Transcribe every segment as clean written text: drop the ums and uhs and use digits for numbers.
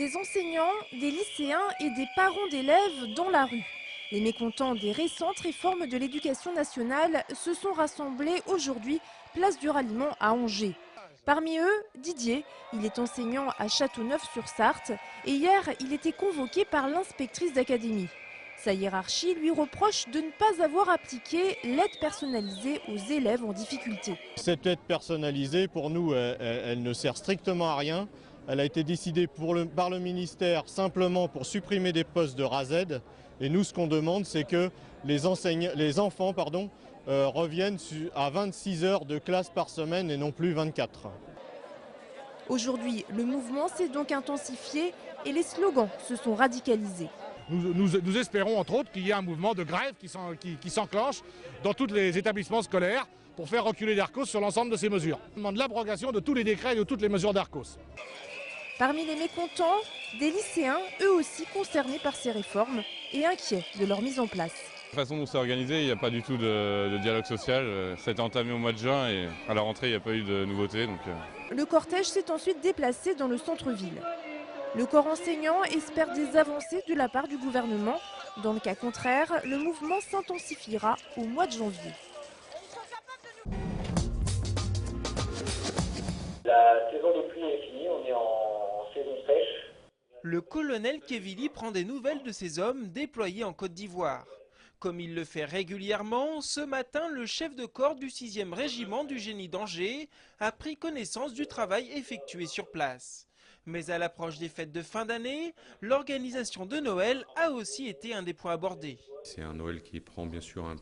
des enseignants, des lycéens et des parents d'élèves dans la rue. Les mécontents des récentes réformes de l'éducation nationale se sont rassemblés aujourd'hui, place du Ralliement à Angers. Parmi eux, Didier, il est enseignant à Châteauneuf-sur-Sarthe et hier, il était convoqué par l'inspectrice d'académie. Sa hiérarchie lui reproche de ne pas avoir appliqué l'aide personnalisée aux élèves en difficulté. Cette aide personnalisée, pour nous, elle ne sert strictement à rien. Elle a été décidée par le ministère simplement pour supprimer des postes de RASED. Et nous, ce qu'on demande, c'est que les enfants reviennent à 26 heures de classe par semaine et non plus 24. Aujourd'hui, le mouvement s'est donc intensifié et les slogans se sont radicalisés. Nous espérons entre autres qu'il y ait un mouvement de grève qui s'enclenche dans tous les établissements scolaires pour faire reculer l'Arcos sur l'ensemble de ces mesures. On demande l'abrogation de tous les décrets et de toutes les mesures d'Arcos. Parmi les mécontents, des lycéens, eux aussi concernés par ces réformes et inquiets de leur mise en place. La façon dont c'est organisé, il n'y a pas du tout de dialogue social. Ça a été entamé au mois de juin et à la rentrée, il n'y a pas eu de nouveautés. Le cortège s'est ensuite déplacé dans le centre-ville. Le corps enseignant espère des avancées de la part du gouvernement. Dans le cas contraire, le mouvement s'intensifiera au mois de janvier. La saison de pluie est finie, on est en saison sèche. Le colonel Quevilly prend des nouvelles de ces hommes déployés en Côte d'Ivoire. Comme il le fait régulièrement, ce matin, le chef de corps du 6e régiment du génie d'Angers a pris connaissance du travail effectué sur place. Mais à l'approche des fêtes de fin d'année, l'organisation de Noël a aussi été un des points abordés. C'est un Noël qui prend bien sûr un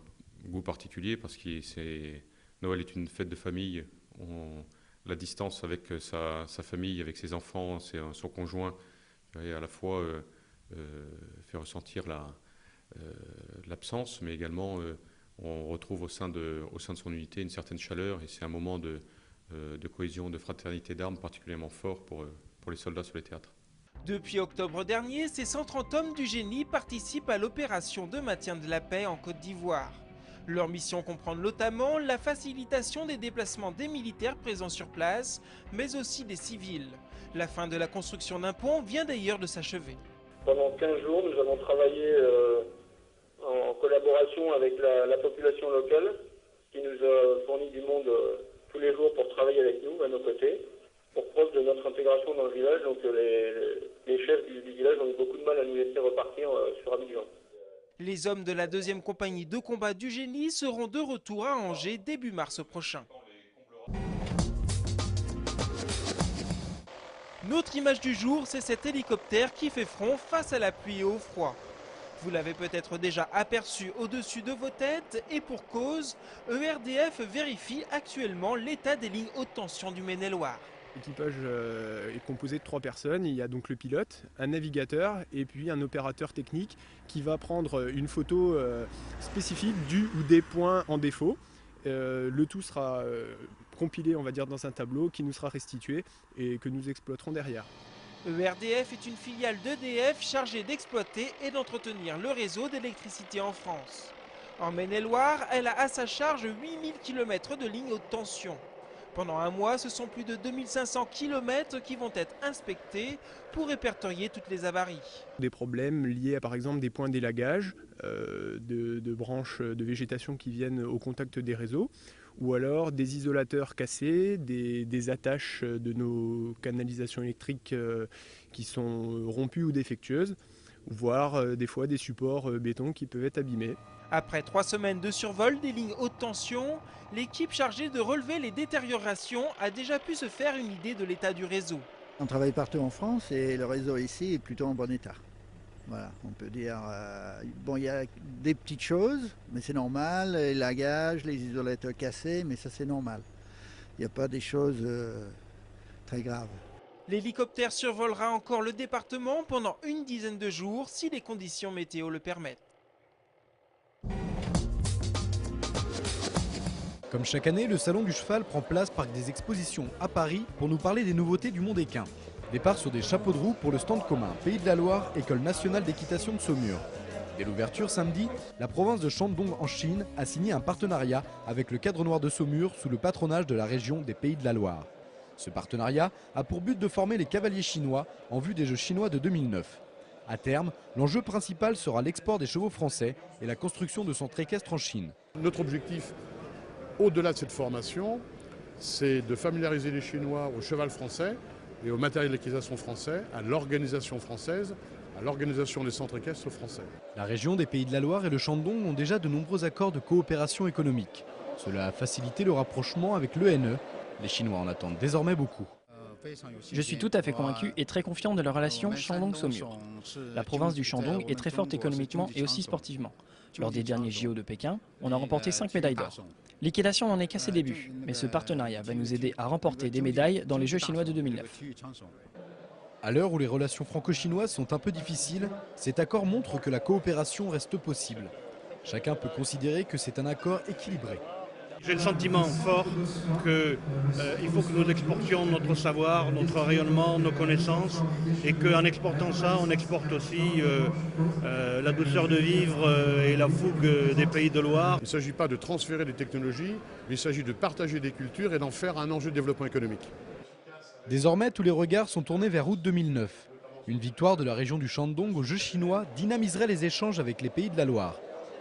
goût particulier parce que Noël est une fête de famille. La distance avec sa famille, avec ses enfants, son conjoint, et à la fois fait ressentir l'absence, mais également on retrouve au sein de son unité une certaine chaleur et c'est un moment de cohésion, de fraternité d'armes particulièrement fort pour les soldats sur les théâtres. Depuis octobre dernier, ces 130 hommes du génie participent à l'opération de maintien de la paix en Côte d'Ivoire. Leur mission comprend notamment la facilitation des déplacements des militaires présents sur place, mais aussi des civils. La fin de la construction d'un pont vient d'ailleurs de s'achever. Pendant 15 jours, nous avons travaillé en collaboration avec la population locale qui nous a fourni du monde tous les jours pour travailler avec nous, à nos côtés, pour preuve de notre intégration dans le village. Donc les chefs du village ont eu beaucoup de mal à nous laisser repartir sur Abidjan. Les hommes de la 2e compagnie de combat du génie seront de retour à Angers début mars prochain. Notre image du jour, c'est cet hélicoptère qui fait front face à la pluie et au froid. Vous l'avez peut-être déjà aperçu au-dessus de vos têtes et pour cause, ERDF vérifie actuellement l'état des lignes haute tension du Maine-et-Loire. L'équipage est composé de 3 personnes. Il y a donc le pilote, un navigateur et puis un opérateur technique qui va prendre une photo spécifique du ou des points en défaut. Le tout sera compilé, on va dire, dans un tableau qui nous sera restitué et que nous exploiterons derrière. ERDF est une filiale d'EDF chargée d'exploiter et d'entretenir le réseau d'électricité en France. En Maine-et-Loire, elle a à sa charge 8000 km de lignes haute tension. Pendant un mois, ce sont plus de 2500 km qui vont être inspectés pour répertorier toutes les avaries. Des problèmes liés à par exemple des points d'élagage, de branches de végétation qui viennent au contact des réseaux, ou alors des isolateurs cassés, des attaches de nos canalisations électriques qui sont rompues ou défectueuses, voire des fois des supports béton qui peuvent être abîmés. Après 3 semaines de survol des lignes haute tension, l'équipe chargée de relever les détériorations a déjà pu se faire une idée de l'état du réseau. On travaille partout en France et le réseau ici est plutôt en bon état. Voilà, on peut dire, bon, il y a des petites choses, mais c'est normal, les lagages, les isolateurs cassés, mais ça c'est normal. Il n'y a pas des choses très graves. L'hélicoptère survolera encore le département pendant une dizaine de jours si les conditions météo le permettent. Comme chaque année, le Salon du Cheval prend place Parc des Expositions à Paris pour nous parler des nouveautés du monde équin. Départ sur des chapeaux de roue pour le stand commun Pays de la Loire, École nationale d'équitation de Saumur. Dès l'ouverture samedi, la province de Shandong en Chine a signé un partenariat avec le Cadre Noir de Saumur sous le patronage de la région des Pays de la Loire. Ce partenariat a pour but de former les cavaliers chinois en vue des Jeux chinois de 2009. À terme, l'enjeu principal sera l'export des chevaux français et la construction de centres équestres en Chine. Notre objectif, au-delà de cette formation, c'est de familiariser les Chinois au cheval français et au matériel d'équitation français, à l'organisation française, à l'organisation des centres équestres français. La région des Pays de la Loire et le Shandong ont déjà de nombreux accords de coopération économique. Cela a facilité le rapprochement avec l'ENE. Les Chinois en attendent désormais beaucoup. Je suis tout à fait convaincu et très confiant de la relation Shandong-Saumur. La province du Shandong est très forte économiquement et aussi sportivement. Lors des derniers JO de Pékin, on a remporté 5 médailles d'or. L'équitation n'en est qu'à ses débuts, mais ce partenariat va nous aider à remporter des médailles dans les Jeux chinois de 2009. À l'heure où les relations franco-chinoises sont un peu difficiles, cet accord montre que la coopération reste possible. Chacun peut considérer que c'est un accord équilibré. J'ai le sentiment fort qu'il faut que nous exportions notre savoir, notre rayonnement, nos connaissances, et qu'en exportant ça, on exporte aussi la douceur de vivre et la fougue des Pays de Loire. Il ne s'agit pas de transférer des technologies, mais il s'agit de partager des cultures et d'en faire un enjeu de développement économique. Désormais, tous les regards sont tournés vers août 2009. Une victoire de la région du Shandong aux Jeux chinois dynamiserait les échanges avec les Pays de la Loire.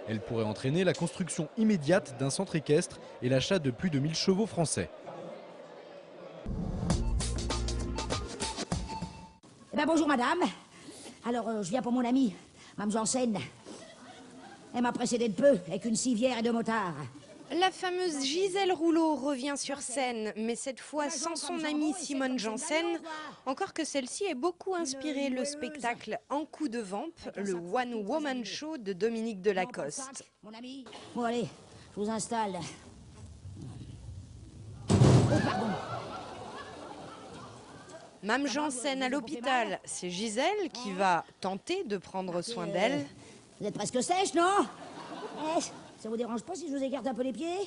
Elle pourrait entraîner la construction immédiate d'un centre équestre et l'achat de plus de 1000 chevaux français. Bonjour madame. Alors je viens pour mon amie, Mme Janssen. Elle m'a précédé de peu avec une civière et 2 motards. La fameuse Gisèle Rouleau revient sur scène, mais cette fois sans son amie Simone Janssen, encore que celle-ci ait beaucoup inspiré le spectacle En coup de vamp, le One Woman Show de Dominique Delacoste. Bon allez, je vous installe. Oh pardon. Mme Janssen à l'hôpital, c'est Gisèle qui va tenter de prendre soin d'elle. Vous êtes presque sèche, non? Ça vous dérange pas si je vous écarte un peu les pieds?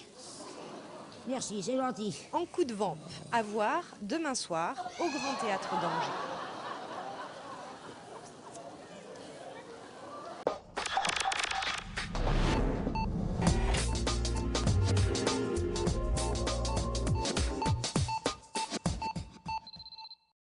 Merci, c'est gentil. En coup de vamp, à voir demain soir au Grand Théâtre d'Angers.